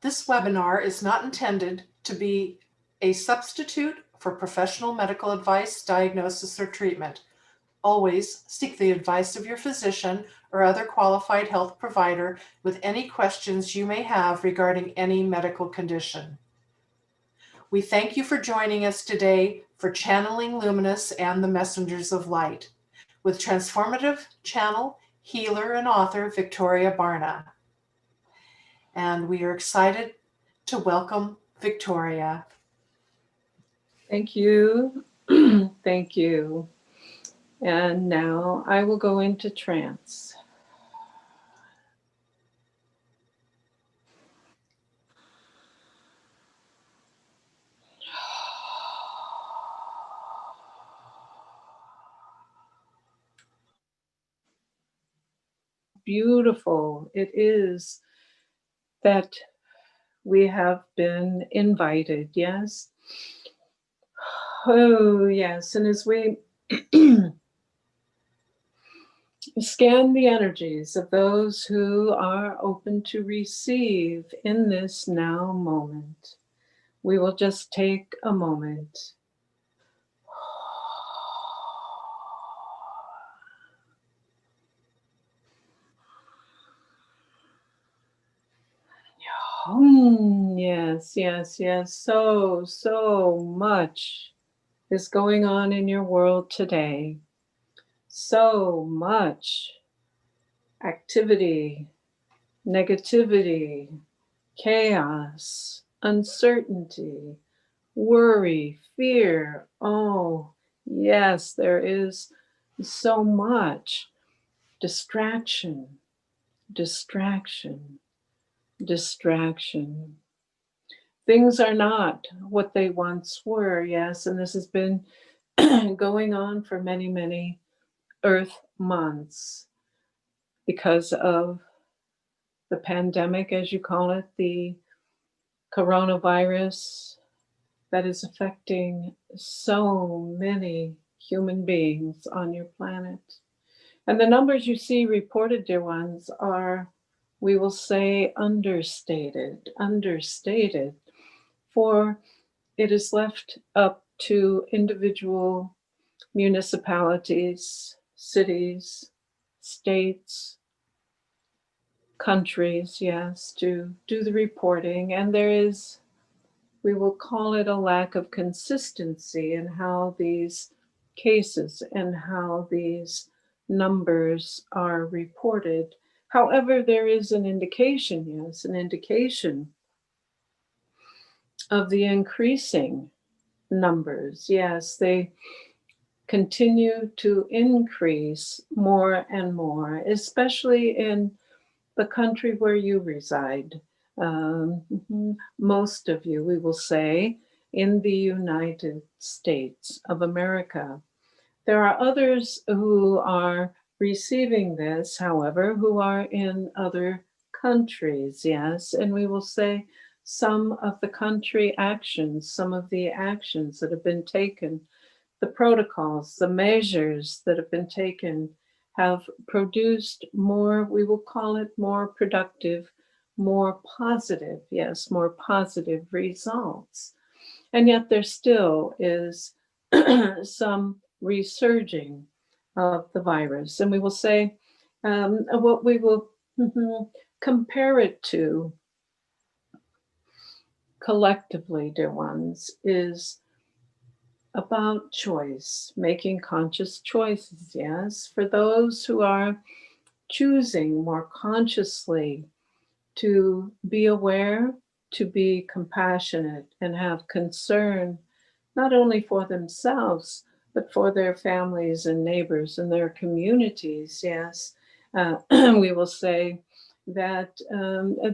This webinar is not intended to be a substitute for professional medical advice, diagnosis, or treatment. Always seek the advice of your physician or other qualified health provider with any questions you may have regarding any medical condition. We thank you for joining us today for Channeling Luminus and the Messengers of Light with Transformative Channel healer and author Victoria Barna. And we are excited to welcome Victoria. Thank you. Thank you. And now I will go into trance. Beautiful it is that we have been invited, yes? Oh, yes. And as we scan the energies of those who are open to receive in this now moment, we will just take a moment. Yes, yes, yes. So much is going on in your world today. So much activity, negativity, chaos, uncertainty, worry, fear. Oh, yes, there is so much distraction, distraction, distraction. Things are not what they once were, yes, and this has been going on for many, many Earth months because of the pandemic, as you call it, the coronavirus that is affecting so many human beings on your planet. And the numbers you see reported, dear ones, are, we will say, understated, for it is left up to individual municipalities, cities, states, countries, yes, to do the reporting. And there is, we will call it a lack of consistency in how these cases and how these numbers are reported. However, there is an indication, yes, an indication of the increasing numbers. Yes, they continue to increase more and more, especially in the country where you reside. Most of you, we will say, in the United States of America. There are others who are receiving this, however, who are in other countries, yes, and we will say some of the country actions, some of the actions that have been taken, the protocols, the measures that have been taken have produced more, we will call it more productive, more positive, yes, more positive results. And yet there still is some resurging of the virus. And we will say, what we will compare it to collectively, dear ones, is about choice, making conscious choices, yes, for those who are choosing more consciously to be aware, to be compassionate, and have concern not only for themselves, but for their families and neighbors and their communities, yes. We will say that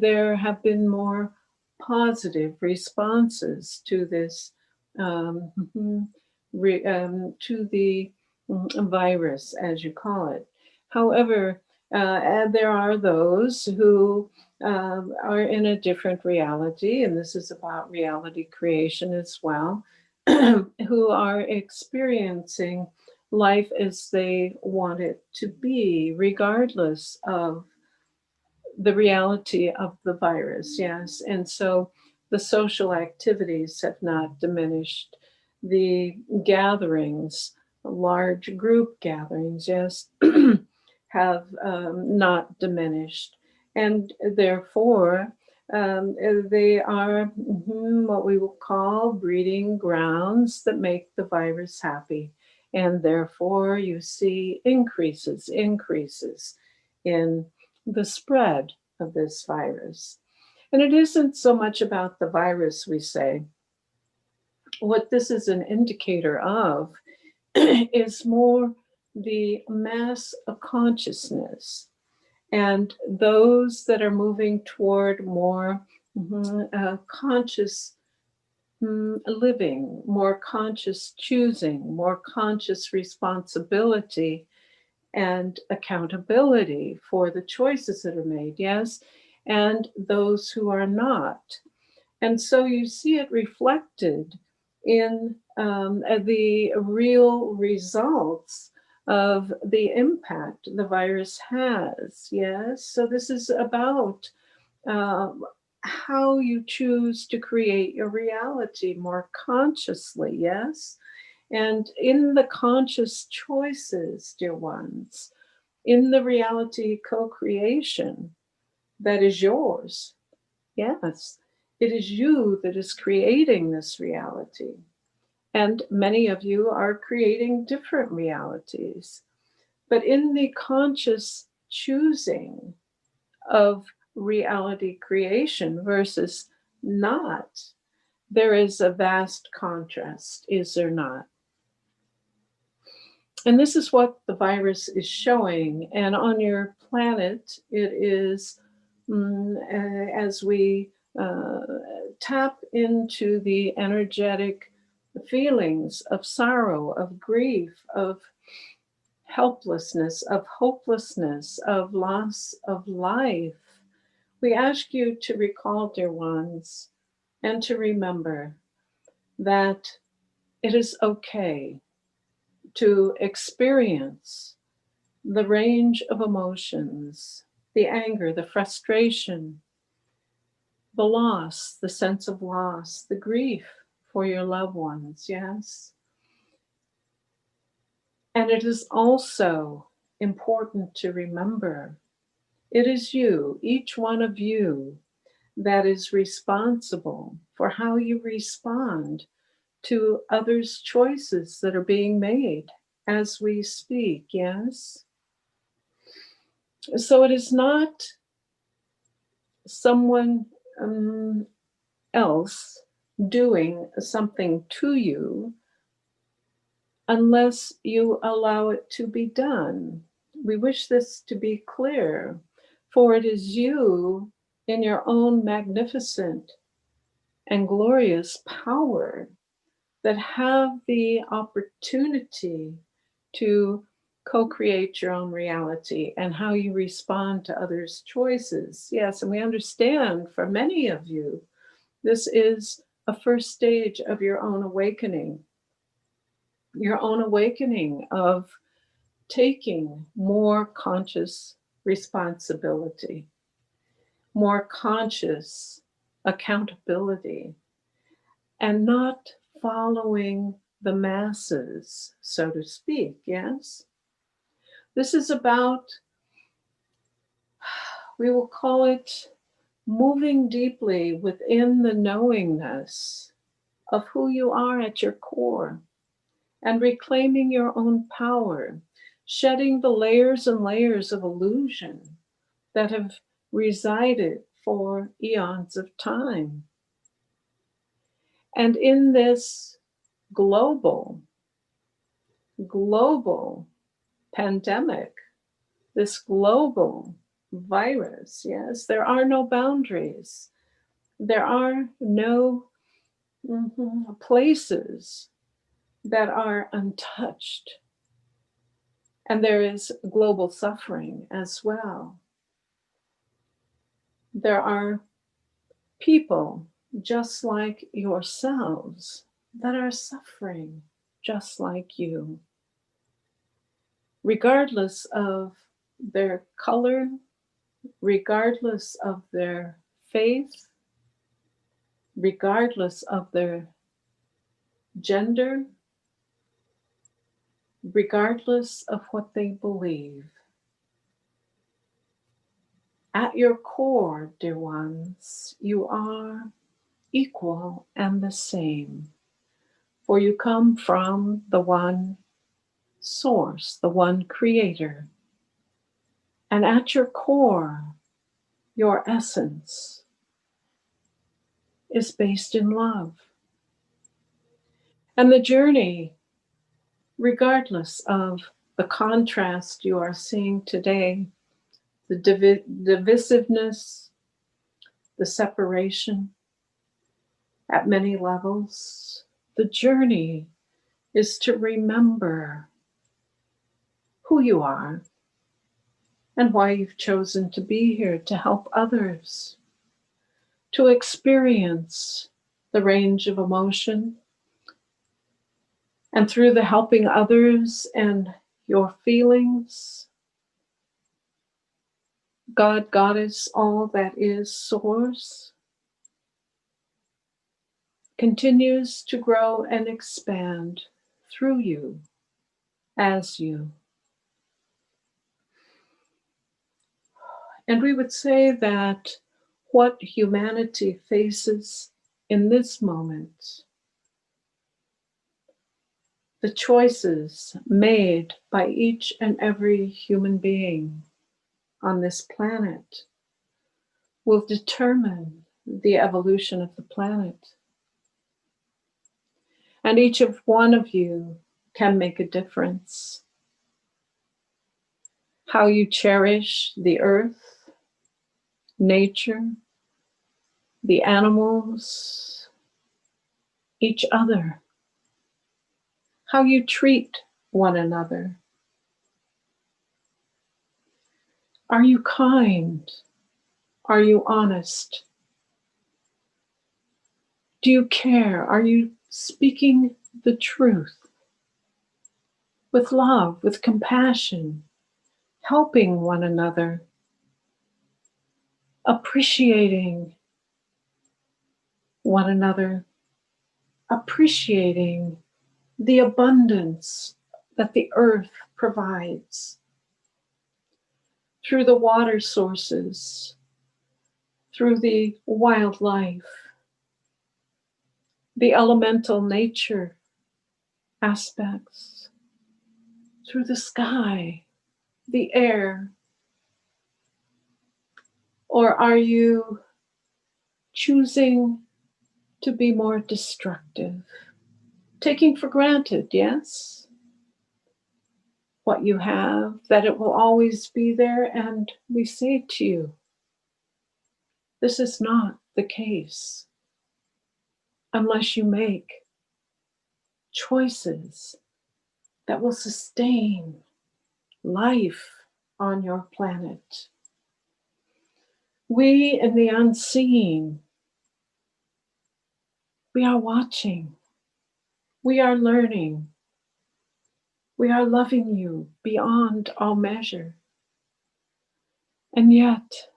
there have been more positive responses to this, to the virus, as you call it. However, there are those who are in a different reality, and this is about reality creation as well, who are experiencing life as they want it to be, regardless of the reality of the virus, yes. And so the social activities have not diminished. The gatherings, large group gatherings, yes, have not diminished. And therefore, they are what we will call breeding grounds that make the virus happy. And therefore, you see increases in the spread of this virus. And it isn't so much about the virus, we say. What this is an indicator of is more the mass of consciousness and those that are moving toward more conscious living, more conscious choosing, more conscious responsibility and accountability for the choices that are made, yes, and those who are not. And so you see it reflected in the real results of the impact the virus has, yes. So this is about how you choose to create your reality more consciously, yes. And in the conscious choices, dear ones, in the reality co creation that is yours, yes, it is you that is creating this reality. And many of you are creating different realities. But in the conscious choosing of reality creation versus not, there is a vast contrast, is there not? And this is what the virus is showing. And on your planet, it is as we tap into the energetic feelings of sorrow, of grief, of helplessness, of hopelessness, of loss of life. We ask you to recall, dear ones, and to remember that it is okay to experience the range of emotions, the anger, the frustration, the loss, the sense of loss, the grief for your loved ones, yes? And it is also important to remember it is you, each one of you, that is responsible for how you respond to others' choices that are being made as we speak, yes? So it is not someone else doing something to you unless you allow it to be done. We wish this to be clear, for it is you in your own magnificent and glorious power that have the opportunity to co-create your own reality and how you respond to others' choices. Yes, and we understand for many of you, this is a first stage of your own awakening of taking more conscious responsibility, more conscious accountability, and not following the masses, so to speak, yes? This is about, we will call it, moving deeply within the knowingness of who you are at your core and reclaiming your own power, shedding the layers and layers of illusion that have resided for eons of time. And in this global pandemic, this global virus, yes, there are no boundaries. There are no places that are untouched. And there is global suffering as well. There are people just like yourselves that are suffering just like you, regardless of their color, regardless of their faith, regardless of their gender, regardless of what they believe. At your core, dear ones, you are equal and the same, for you come from the one source, the one creator. And at your core, your essence is based in love. And the journey, regardless of the contrast you are seeing today, the divisiveness, the separation at many levels, the journey is to remember who you are and why you've chosen to be here to help others, to experience the range of emotion. And through the helping others and your feelings, God, Goddess, all that is Source, continues to grow and expand through you, as you. And we would say that what humanity faces in this moment, the choices made by each and every human being on this planet, will determine the evolution of the planet. And each of one of you can make a difference. How you cherish the earth, nature, the animals, each other. How you treat one another. Are you kind? Are you honest? Do you care? Are you speaking the truth with love, with compassion, helping one another, appreciating one another, appreciating the abundance that the earth provides through the water sources, through the wildlife, the elemental nature aspects, through the sky, the air? Or are you choosing to be more destructive, taking for granted, yes, what you have, that it will always be there? And we say to you, this is not the case unless you make choices that will sustain life on your planet. We in the unseen, we are watching, we are learning, we are loving you beyond all measure. And yet,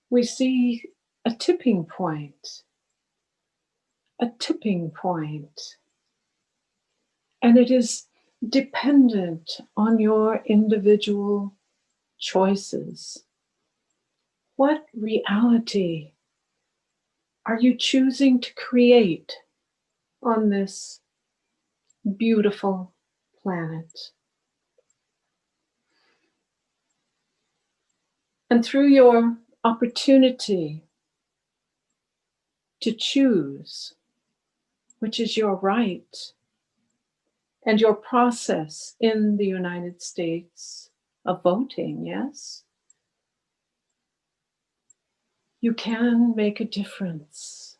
we see a tipping point, and it is dependent on your individual choices. What reality are you choosing to create on this beautiful planet? And through your opportunity to choose, which is your right, and your process in the United States of voting, yes, you can make a difference.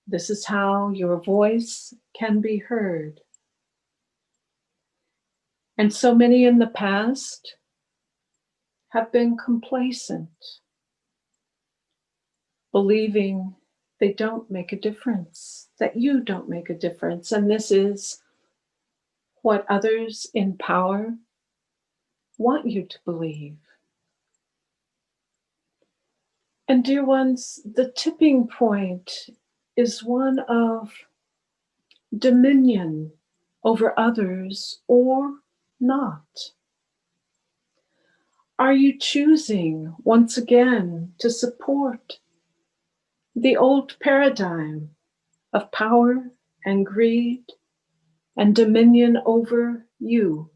This is how your voice can be heard. And so many in the past have been complacent, believing they don't make a difference, that you don't make a difference. And this is what others in power want you to believe. And dear ones, the tipping point is one of dominion over others or not. Are you choosing once again to support the old paradigm of power and greed and dominion over you?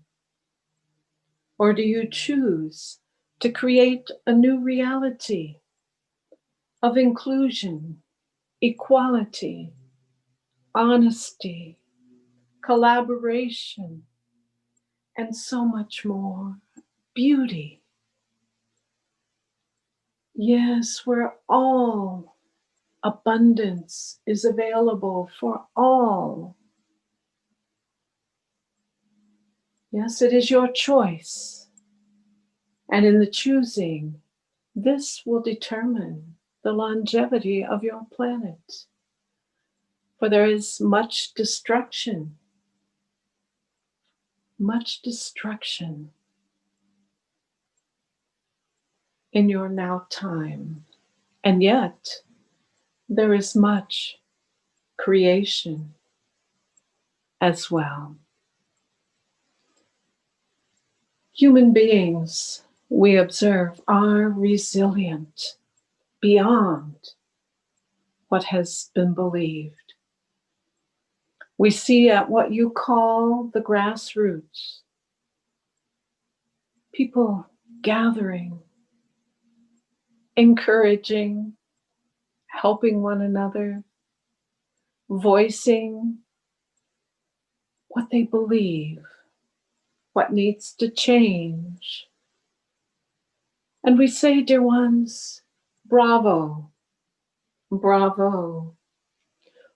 Or do you choose to create a new reality of inclusion, equality, honesty, collaboration, and so much more? Beauty. Yes, where all abundance is available for all. Yes, it is your choice. And in the choosing, this will determine the longevity of your planet. For there is much destruction in your now time. And yet, there is much creation as well. Human beings, we observe, are resilient beyond what has been believed. We see at what you call the grassroots, people gathering, encouraging, helping one another, voicing what they believe, what needs to change. And we say, dear ones, bravo, bravo,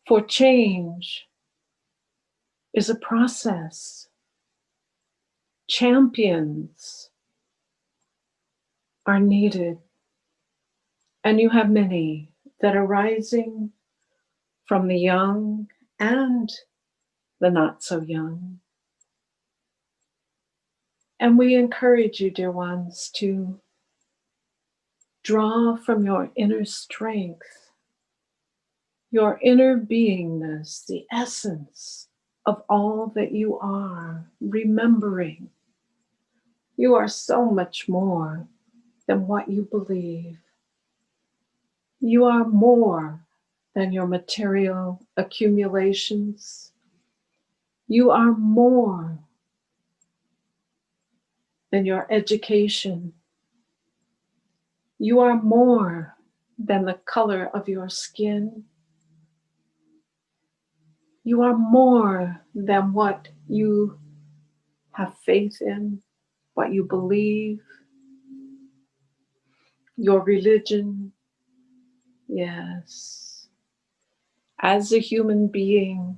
for change is a process. Champions are needed, and you have many that are rising from the young and the not so young. And we encourage you, dear ones, to draw from your inner strength, your inner beingness, the essence of all that you are, remembering you are so much more than what you believe. You are more than your material accumulations. You are more than your education. You are more than the color of your skin. You are more than what you have faith in, what you believe, your religion. Yes. As a human being,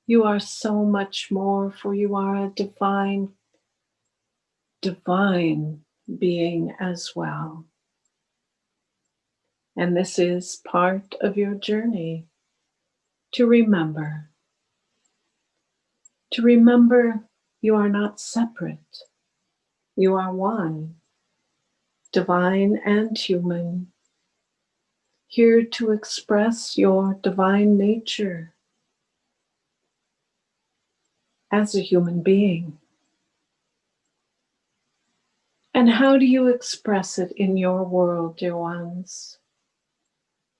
you are so much more, for you are a divine being as well. And this is part of your journey to remember. To remember you are not separate. You are one, divine and human, here to express your divine nature as a human being. And how do you express it in your world, dear ones?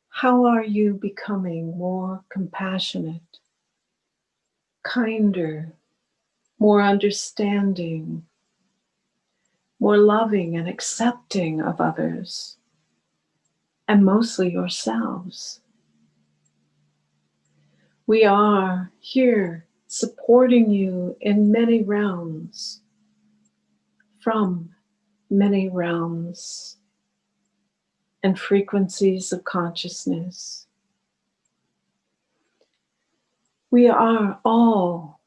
How are you becoming more compassionate, kinder, more understanding, more loving and accepting of others, and mostly yourselves? We are here supporting you in many realms, from many realms and frequencies of consciousness. We are all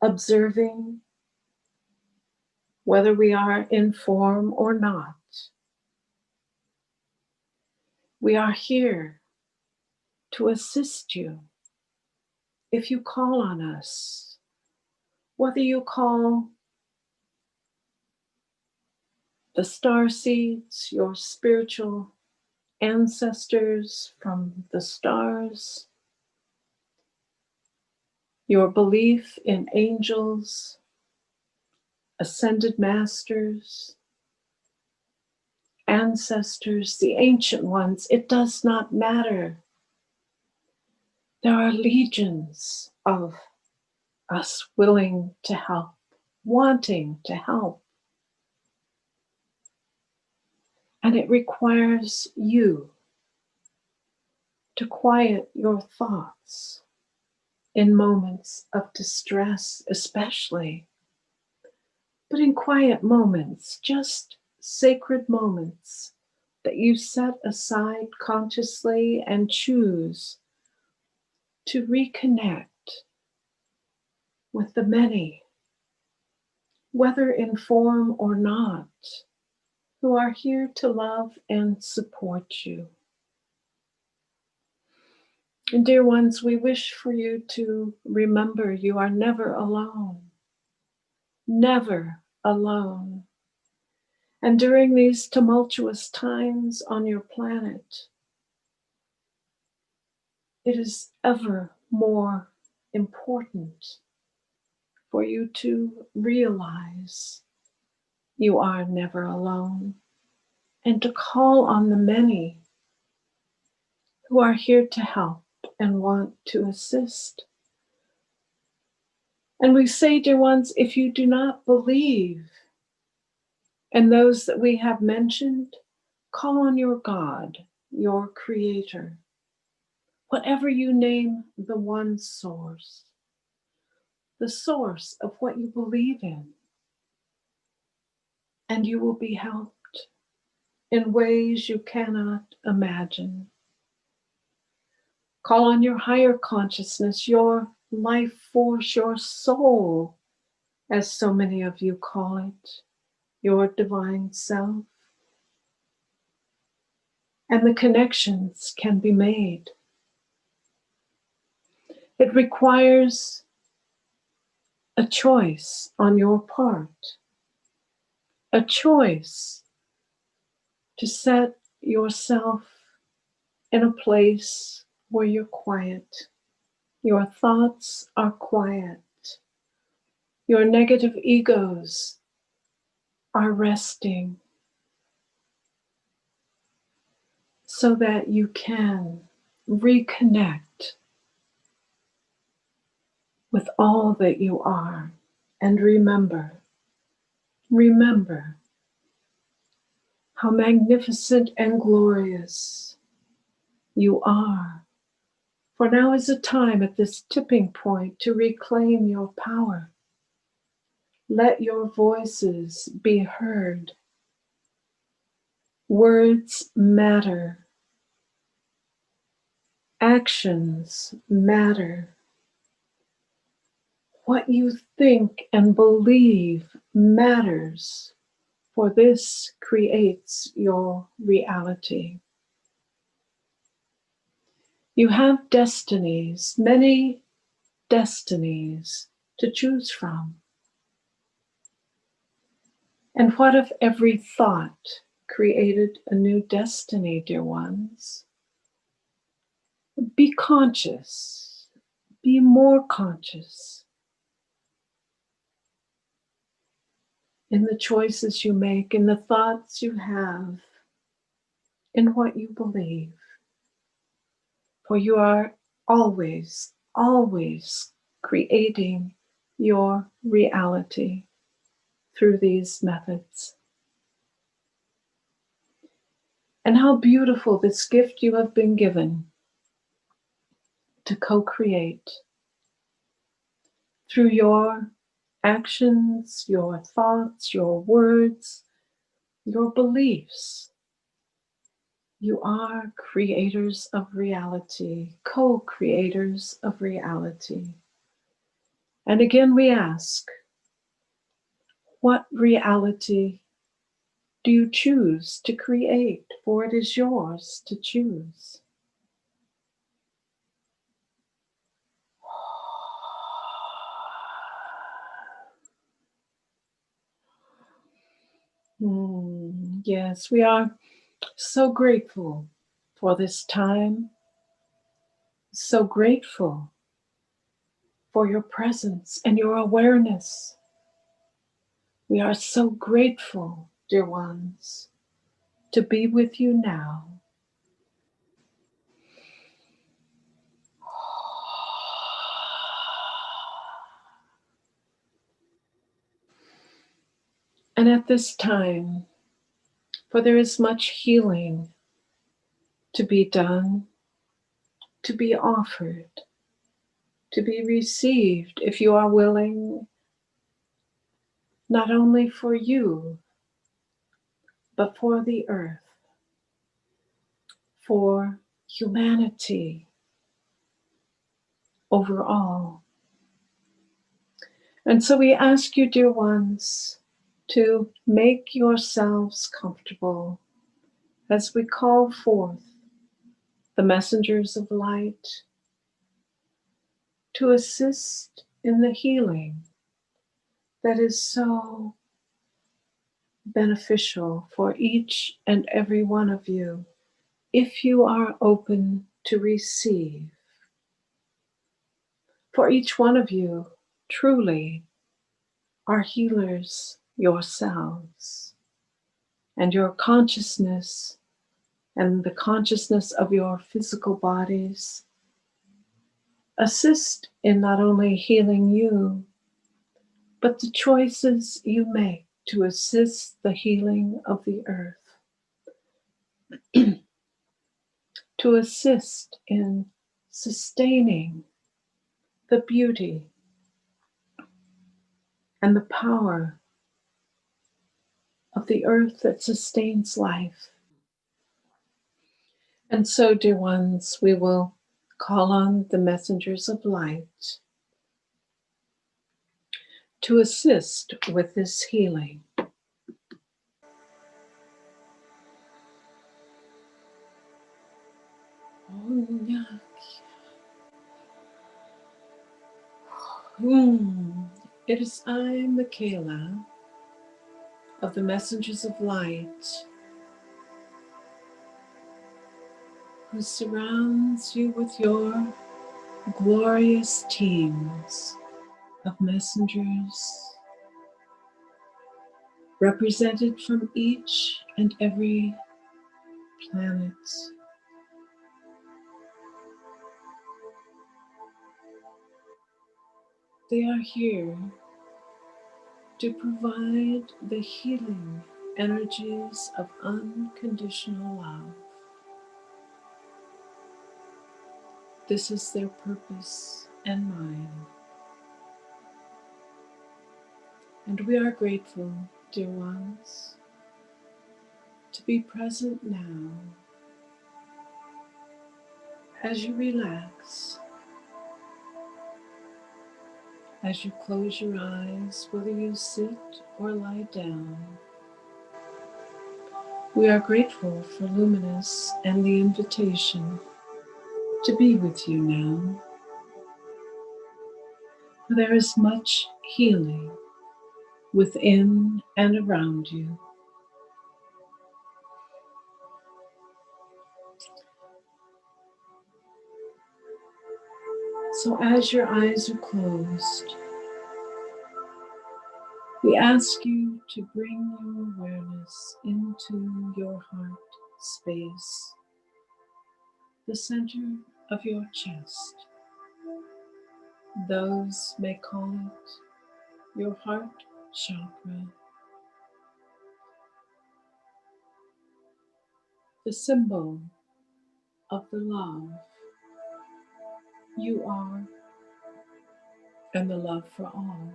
observing, whether we are in form or not. We are here to assist you if you call on us, whether you call the star seeds, your spiritual ancestors from the stars, your belief in angels, ascended masters, ancestors, the ancient ones, it does not matter. There are legions of us willing to help, wanting to help. And it requires you to quiet your thoughts in moments of distress, especially, but in quiet moments, just sacred moments that you set aside consciously and choose to reconnect with the many, whether in form or not, who are here to love and support you. And dear ones, we wish for you to remember you are never alone. Never alone. And during these tumultuous times on your planet, it is ever more important for you to realize you are never alone and to call on the many who are here to help and want to assist. And we say, dear ones, if you do not believe in those that we have mentioned, call on your God, your Creator, whatever you name the one source, the source of what you believe in, and you will be helped in ways you cannot imagine. Call on your higher consciousness, your life force, your soul, as so many of you call it, your divine self. And the connections can be made. It requires a choice on your part, a choice to set yourself in a place where you're quiet. Your thoughts are quiet. Your negative egos are resting so that you can reconnect with all that you are. And remember how magnificent and glorious you are. For now is a time at this tipping point to reclaim your power. Let your voices be heard. Words matter. Actions matter. What you think and believe matters, for this creates your reality. You have destinies, many destinies to choose from. And what if every thought created a new destiny, dear ones? Be conscious, be more conscious in the choices you make, in the thoughts you have, in what you believe. For you are always, always creating your reality through these methods. And how beautiful this gift you have been given to co-create through your actions, your thoughts, your words, your beliefs. You are creators of reality, co-creators of reality. And again, we ask, what reality do you choose to create? For it is yours to choose. Yes, we are so grateful for this time, so grateful for your presence and your awareness. We are so grateful, dear ones, to be with you now. And at this time, for there is much healing to be done, to be offered, to be received if you are willing, not only for you, but for the earth, for humanity overall. And so we ask you, dear ones, to make yourselves comfortable as we call forth the messengers of light to assist in the healing that is so beneficial for each and every one of you if you are open to receive. For each one of you truly are healers yourselves, and your consciousness and the consciousness of your physical bodies assist in not only healing you, but the choices you make to assist the healing of the earth, to assist in sustaining the beauty and the power of the earth that sustains life. And so, dear ones, we will call on the messengers of light to assist with this healing. It is I, Michaela, of the Messengers of Light, who surrounds you with your glorious teams of messengers, represented from each and every planet. They are here to provide the healing energies of unconditional love. This is their purpose and mine. And we are grateful, dear ones, to be present now as you relax, as you close your eyes, whether you sit or lie down. We are grateful for Luminus and the invitation to be with you now. There is much healing within and around you. So as your eyes are closed, we ask you to bring your awareness into your heart space, the center of your chest. Those may call it your heart chakra, the symbol of the love you are and the love for all.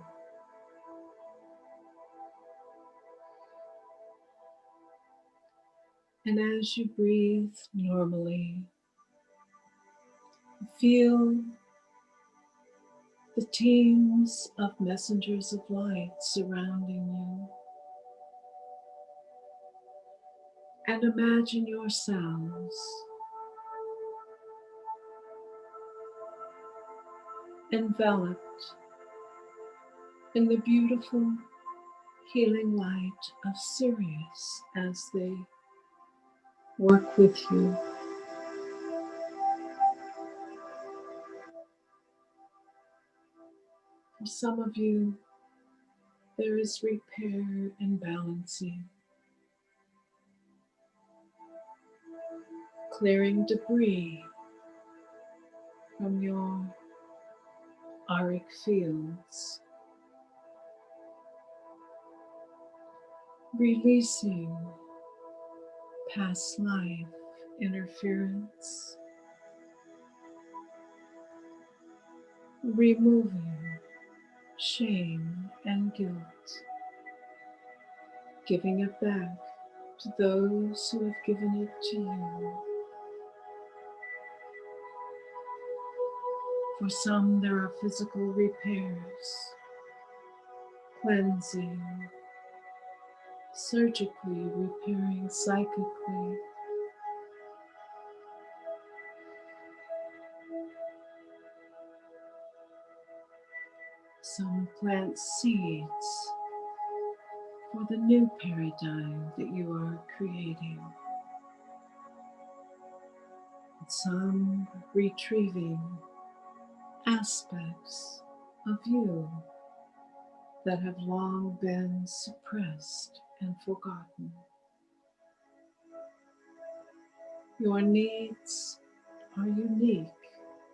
And as you breathe normally, feel the teams of messengers of light surrounding you. And imagine yourselves enveloped in the beautiful healing light of Sirius as they work with you. For some of you, there is repair and balancing, clearing debris from your auric fields, releasing past life interference, removing shame and guilt, giving it back to those who have given it to you. For some, there are physical repairs, cleansing, surgically repairing psychically. Some plant seeds for the new paradigm that you are creating. And some retrieving aspects of you that have long been suppressed and forgotten. Your needs are unique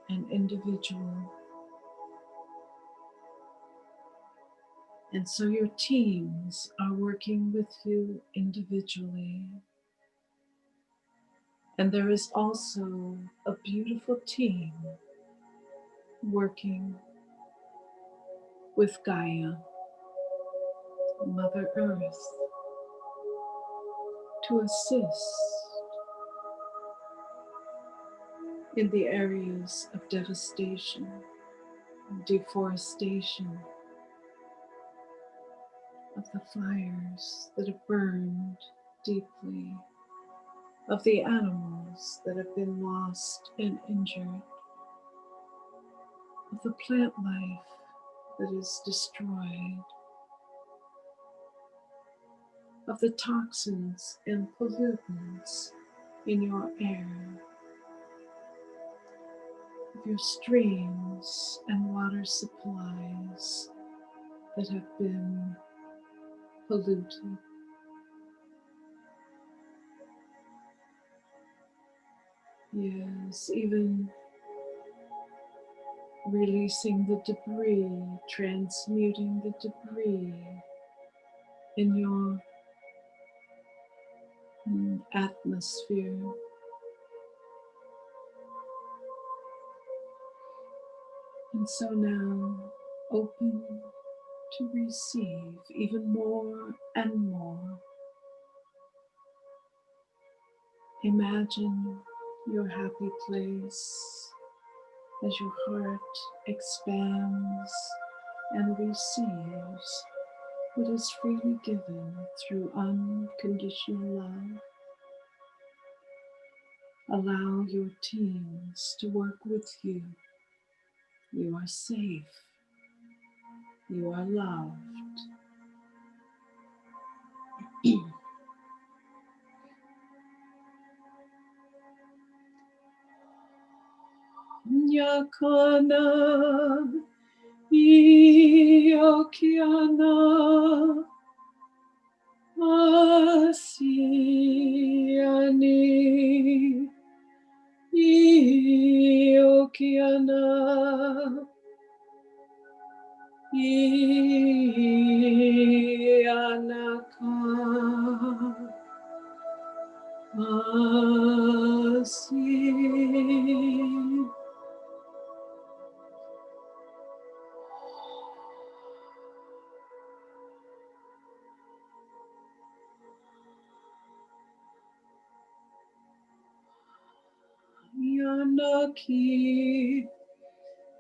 and individual, and so your teams are working with you individually. And there is also a beautiful team working with Gaia, Mother Earth, to assist in the areas of devastation, deforestation, of the fires that have burned deeply, of the animals that have been lost and injured, of the plant life that is destroyed, of the toxins and pollutants in your air, of your streams and water supplies that have been polluted. Yes, even releasing the debris, transmuting the debris in your atmosphere. And so now, open to receive even more and more. Imagine your happy place as your heart expands and receives what is freely given through unconditional love. Allow your teams to work with you. You are safe. You are loved. Yakana, Iokiana, Asiani, Iokiana, Ianaka, Asi. Yanaki,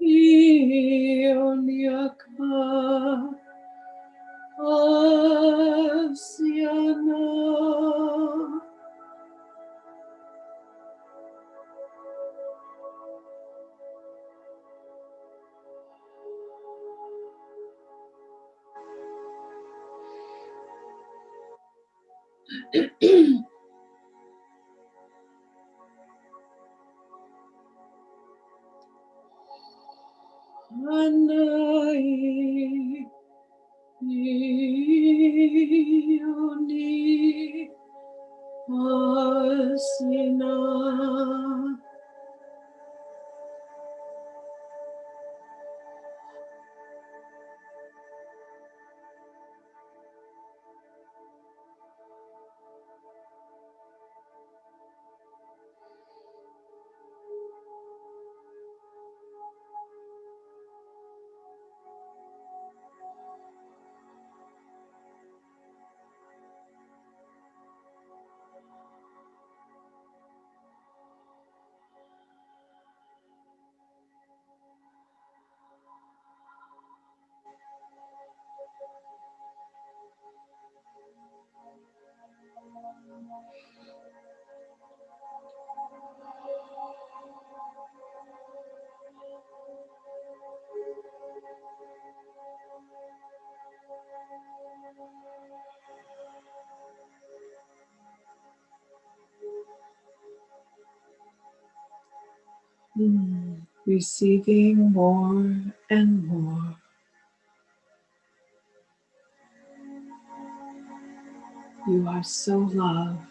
Ioniaka, Asiana. Anai Ioni Asina. Receiving more and more. You are so loved.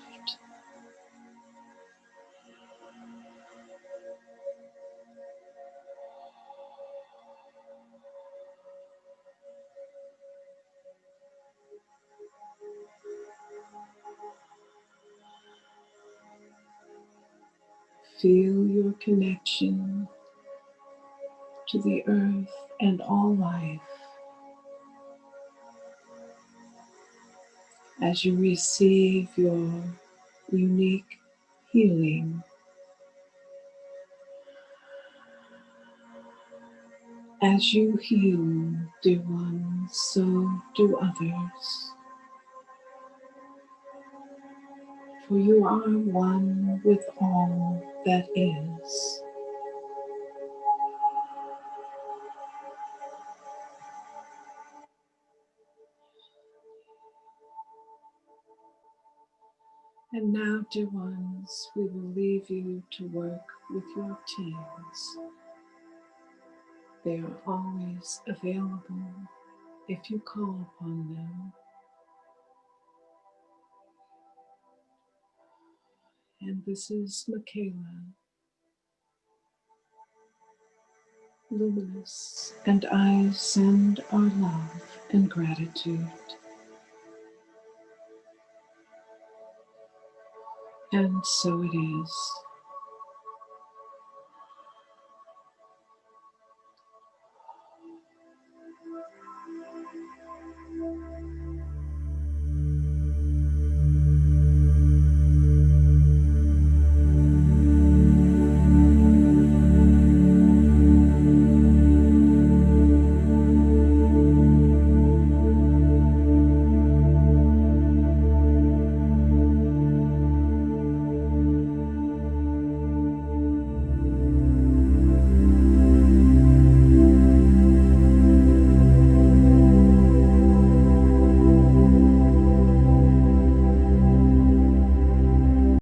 Feel your connection to the earth and all life as you receive your unique healing. As you heal, dear ones, so do others. For you are one with all that is. And now, dear ones, we will leave you to work with your teams. They are always available if you call upon them. And this is Michaela, Luminus, and I send our love and gratitude. And so it is.